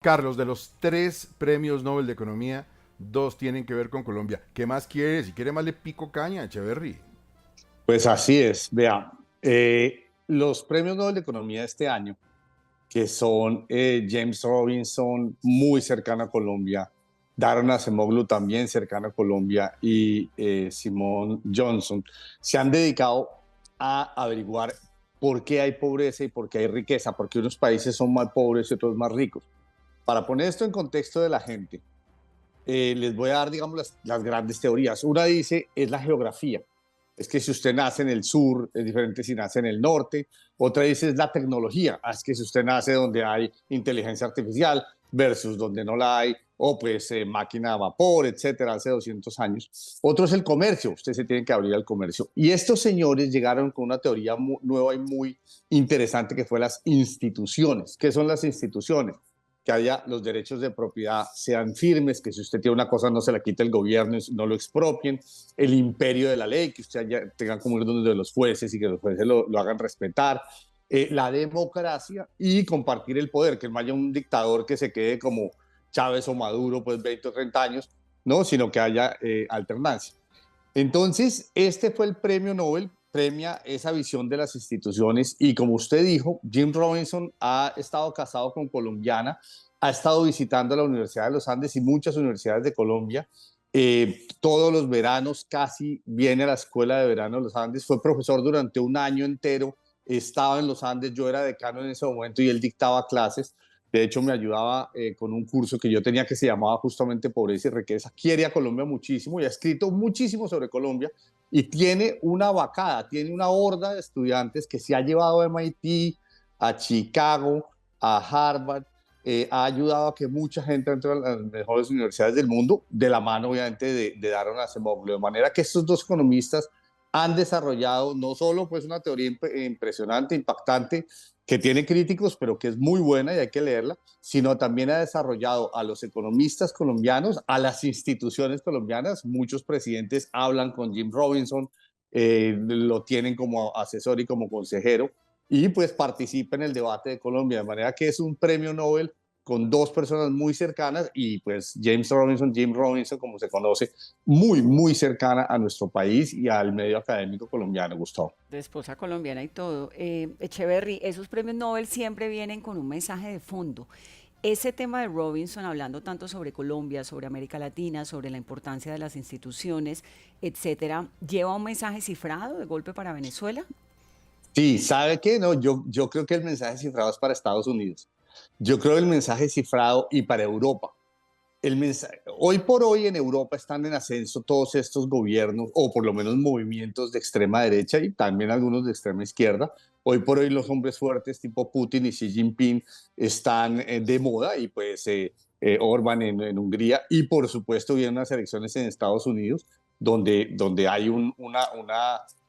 Carlos, de los 3 premios Nobel de Economía, 2 tienen que ver con Colombia. ¿Qué más quiere? Si quiere más le pico caña, Echeverry. Pues así es, vea, los premios Nobel de Economía de este año, que son James Robinson, muy cercano a Colombia, Daron Acemoglu, también cercano a Colombia, y Simon Johnson, se han dedicado a averiguar por qué hay pobreza y por qué hay riqueza, porque unos países son más pobres y otros más ricos. Para poner esto en contexto de la gente, les voy a dar, digamos, las grandes teorías. Una dice, es la geografía. Es que si usted nace en el sur, es diferente si nace en el norte. Otra dice, es la tecnología. Es que si usted nace donde hay inteligencia artificial versus donde no la hay, o pues máquina de vapor, etcétera, hace 200 años. Otro es el comercio. Usted se tiene que abrir al comercio. Y estos señores llegaron con una teoría nueva y muy interesante que fue las instituciones. ¿Qué son las instituciones? Que haya los derechos de propiedad sean firmes, que si usted tiene una cosa no se la quite el gobierno, no lo expropien, el imperio de la ley, que usted tenga como uno de los jueces y que los jueces lo hagan respetar, la democracia y compartir el poder, que no haya un dictador que se quede como Chávez o Maduro, pues 20 o 30 años, no, sino que haya alternancia. Entonces, este fue el premio Nobel, premia esa visión de las instituciones y como usted dijo, Jim Robinson ha estado casado con colombiana, ha estado visitando la Universidad de los Andes y muchas universidades de Colombia. Todos los veranos casi viene a la Escuela de Verano de los Andes, fue profesor durante un año entero, estaba en los Andes, yo era decano en ese momento y él dictaba clases. De hecho, me ayudaba con un curso que yo tenía que se llamaba justamente Pobreza y Riqueza. Quiere a Colombia muchísimo y ha escrito muchísimo sobre Colombia y tiene una vacada, tiene una horda de estudiantes que se ha llevado a MIT, a Chicago, a Harvard, ha ayudado a que mucha gente entre a las mejores universidades del mundo, de la mano obviamente de Daron Acemoglu. De manera que estos dos economistas han desarrollado no solo pues una teoría impresionante, impactante, que tiene críticos, pero que es muy buena y hay que leerla, sino también ha desarrollado a los economistas colombianos, a las instituciones colombianas. Muchos presidentes hablan con Jim Robinson, lo tienen como asesor y como consejero, y pues participa en el debate de Colombia, de manera que es un premio Nobel con dos personas muy cercanas y pues Jim Robinson, como se conoce, muy, muy cercana a nuestro país y al medio académico colombiano, Gustavo. De esposa colombiana y todo. Echeverry, esos premios Nobel siempre vienen con un mensaje de fondo. Ese tema de Robinson, hablando tanto sobre Colombia, sobre América Latina, sobre la importancia de las instituciones, etcétera, ¿lleva un mensaje cifrado de golpe para Venezuela? Sí, ¿sabe qué? No, yo creo que el mensaje cifrado es para Estados Unidos. Yo creo el mensaje cifrado y para Europa. Hoy por hoy en Europa están en ascenso todos estos gobiernos, o por lo menos movimientos de extrema derecha y también algunos de extrema izquierda. Hoy por hoy los hombres fuertes tipo Putin y Xi Jinping están de moda y pues Orbán en Hungría y por supuesto vienen unas elecciones en Estados Unidos donde hay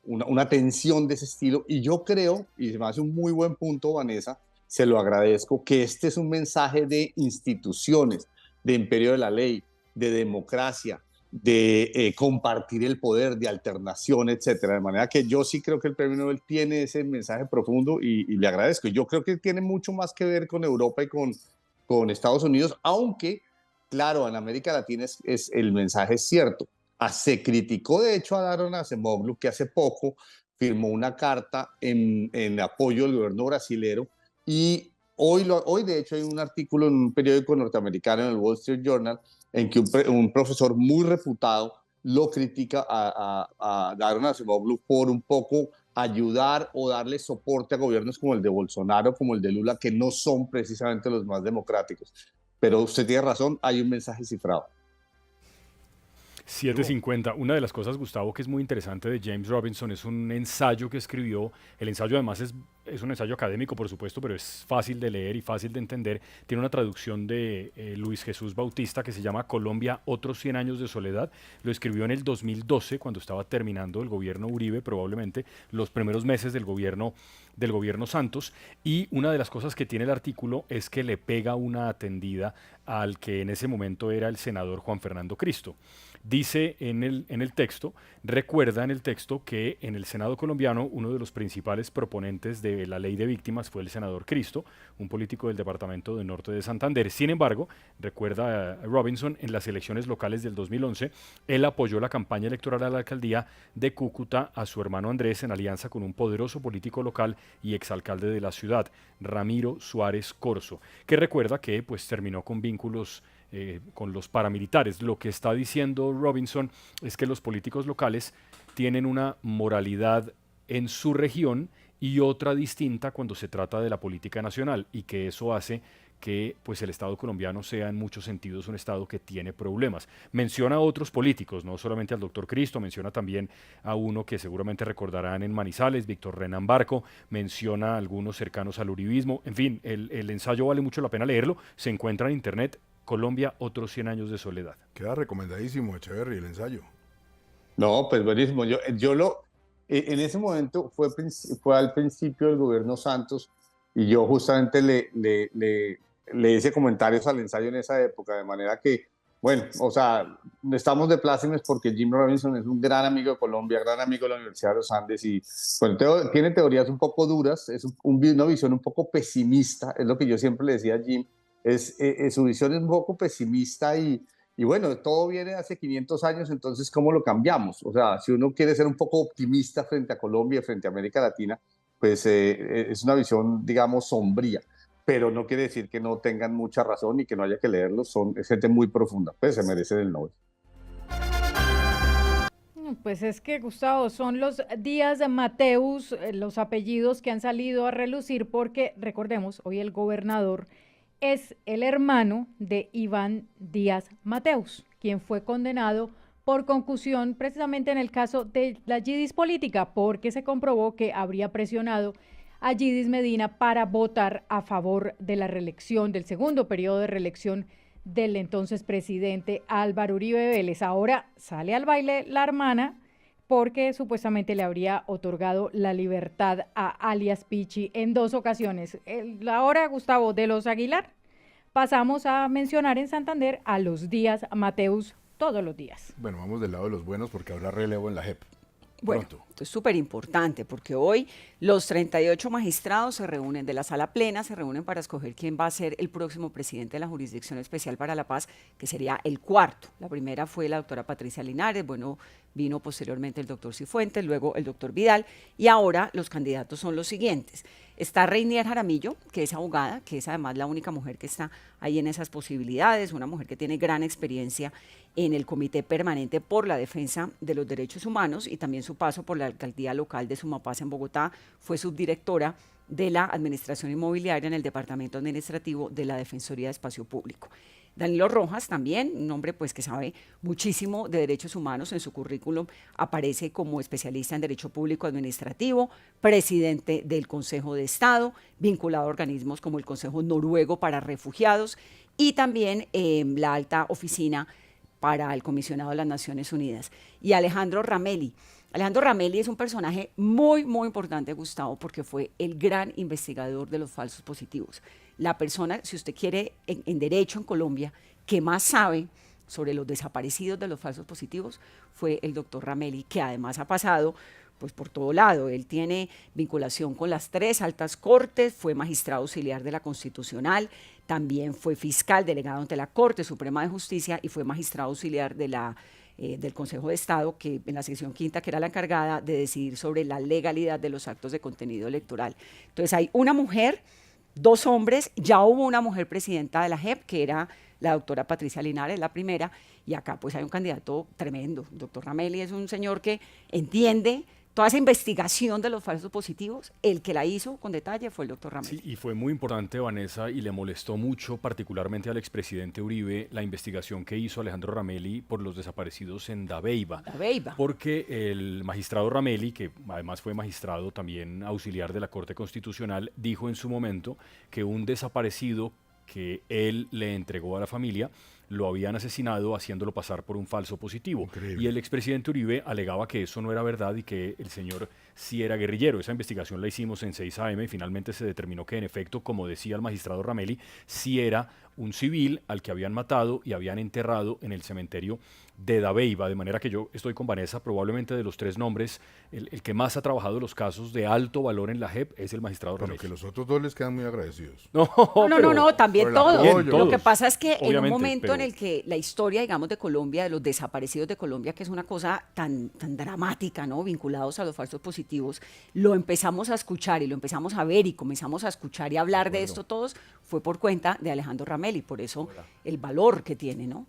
una tensión de ese estilo y yo creo, y se me hace un muy buen punto, Vanessa, se lo agradezco, que este es un mensaje de instituciones, de imperio de la ley, de democracia, de compartir el poder, de alternación, etcétera. De manera que yo sí creo que el premio Nobel tiene ese mensaje profundo y le agradezco. Yo creo que tiene mucho más que ver con Europa y con Estados Unidos, aunque, claro, en América Latina el mensaje es cierto. Se criticó, de hecho, a Daron Acemoglu, que hace poco firmó una carta en apoyo del gobierno brasilero y hoy, de hecho, hay un artículo en un periódico norteamericano, en el Wall Street Journal, en que un profesor muy reputado lo critica a Daron Acemoglu por un poco ayudar o darle soporte a gobiernos como el de Bolsonaro, como el de Lula, que no son precisamente los más democráticos. Pero usted tiene razón, hay un mensaje cifrado. 7:50. Una de las cosas, Gustavo, que es muy interesante de James Robinson es un ensayo que escribió. El ensayo además es un ensayo académico, por supuesto, pero es fácil de leer y fácil de entender. Tiene una traducción de Luis Jesús Bautista que se llama Colombia, otros 100 años de soledad. Lo escribió en el 2012, cuando estaba terminando el gobierno Uribe, probablemente los primeros meses del gobierno Santos. Y una de las cosas que tiene el artículo es que le pega una atendida al que en ese momento era el senador Juan Fernando Cristo. Dice en el texto, recuerda en el texto que en el Senado colombiano uno de los principales proponentes de la ley de víctimas fue el senador Cristo, un político del departamento del norte de Santander. Sin embargo, recuerda Robinson, en las elecciones locales del 2011, él apoyó la campaña electoral a la alcaldía de Cúcuta a su hermano Andrés en alianza con un poderoso político local y exalcalde de la ciudad, Ramiro Suárez Corzo, que recuerda que pues terminó con vínculos con los paramilitares. Lo que está diciendo Robinson es que los políticos locales tienen una moralidad en su región y otra distinta cuando se trata de la política nacional, y que eso hace que pues el Estado colombiano sea en muchos sentidos un Estado que tiene problemas. Menciona a otros políticos, no solamente al doctor Cristo, menciona también a uno que seguramente recordarán en Manizales, Víctor Renan Barco, menciona a algunos cercanos al uribismo. En fin, el ensayo vale mucho la pena leerlo, se encuentra en internet. Colombia, otros 100 años de soledad. Queda recomendadísimo, Echeverry, el ensayo. No, pues buenísimo. En ese momento fue al principio del gobierno Santos y yo justamente le hice comentarios al ensayo en esa época, de manera que, bueno, o sea, estamos de plácemes porque Jim Robinson es un gran amigo de Colombia, gran amigo de la Universidad de los Andes y bueno, tiene teorías un poco duras, es una visión un poco pesimista, es lo que yo siempre le decía a Jim. Su visión es un poco pesimista y bueno, todo viene de hace 500 años, entonces ¿cómo lo cambiamos? O sea, si uno quiere ser un poco optimista frente a Colombia, frente a América Latina, pues es una visión, digamos, sombría, pero no quiere decir que no tengan mucha razón y que no haya que leerlos, es gente muy profunda, pues se merecen el Nobel. Pues es que, Gustavo, son los Díaz Mateus, los apellidos que han salido a relucir porque, recordemos, hoy el gobernador es el hermano de Iván Díaz Mateus, quien fue condenado por concusión precisamente en el caso de la Yidis política, porque se comprobó que habría presionado a Yidis Medina para votar a favor de la reelección, del segundo periodo de reelección del entonces presidente Álvaro Uribe Vélez. Ahora sale al baile la hermana porque supuestamente le habría otorgado la libertad a alias Pichi en 2 ocasiones. Ahora, Gustavo, de los Aguilar, pasamos a mencionar en Santander a los Díaz Mateus todos los días. Bueno, vamos del lado de los buenos porque habrá relevo en la JEP. Bueno, Pronto. esto es súper importante porque hoy los 38 magistrados se reúnen de la sala plena, se reúnen para escoger quién va a ser el próximo presidente de la Jurisdicción Especial para la Paz, que sería el cuarto. La primera fue la doctora Patricia Linares, bueno, vino posteriormente el doctor Cifuentes, luego el doctor Vidal, y ahora los candidatos son los siguientes. Está Reinier Jaramillo, que es abogada, que es además la única mujer que está ahí en esas posibilidades, una mujer que tiene gran experiencia en el Comité Permanente por la Defensa de los Derechos Humanos y también su paso por la alcaldía local de Sumapaz en Bogotá. Fue subdirectora de la Administración Inmobiliaria en el Departamento Administrativo de la Defensoría de Espacio Público. Danilo Rojas también, un hombre pues que sabe muchísimo de derechos humanos. En su currículum aparece como especialista en Derecho Público Administrativo, presidente del Consejo de Estado, vinculado a organismos como el Consejo Noruego para Refugiados y también la alta oficina para el Comisionado de las Naciones Unidas. Y Alejandro Ramelli. Alejandro Ramelli es un personaje muy, muy importante, Gustavo, porque fue el gran investigador de los falsos positivos. La persona, si usted quiere, en derecho en Colombia, que más sabe sobre los desaparecidos de los falsos positivos fue el doctor Ramelli, que además ha pasado pues por todo lado. Él tiene vinculación con las 3 altas cortes, fue magistrado auxiliar de la Constitucional, también fue fiscal delegado ante la Corte Suprema de Justicia y fue magistrado auxiliar del Consejo de Estado, que en la sección quinta, que era la encargada de decidir sobre la legalidad de los actos de contenido electoral. Entonces hay una mujer, 2 hombres, ya hubo una mujer presidenta de la JEP, que era la doctora Patricia Linares, la primera, y acá pues hay un candidato tremendo. El doctor Ramelli es un señor que entiende toda esa investigación de los falsos positivos. El que la hizo con detalle fue el doctor Ramelli. Sí, y fue muy importante, Vanessa, y le molestó mucho, particularmente al expresidente Uribe, la investigación que hizo Alejandro Ramelli por los desaparecidos en Dabeiba. Porque el magistrado Ramelli, que además fue magistrado también auxiliar de la Corte Constitucional, dijo en su momento que un desaparecido que él le entregó a la familia lo habían asesinado haciéndolo pasar por un falso positivo. Increíble. Y el expresidente Uribe alegaba que eso no era verdad y que el señor sí era guerrillero. Esa investigación la hicimos en 6 AM y finalmente se determinó que en efecto, como decía el magistrado Ramelli, sí era un civil al que habían matado y habían enterrado en el cementerio de Dabeiba, de manera que yo estoy con Vanessa, probablemente de los 3 nombres, el que más ha trabajado los casos de alto valor en la JEP es el magistrado Pero Ramelli. que los otros dos les quedan muy agradecidos. No, No, pero- no, también por el todos. apoyo. Lo Todos, que pasa es que en un obviamente, momento en pero- el que la historia, digamos, de Colombia, de los desaparecidos de Colombia, que es una cosa tan dramática, ¿no? Vinculados a los falsos positivos, lo empezamos a escuchar y lo empezamos a ver y comenzamos a escuchar y hablar de esto todos, fue por cuenta de Alejandro Ramelli, por eso el valor que tiene, ¿no?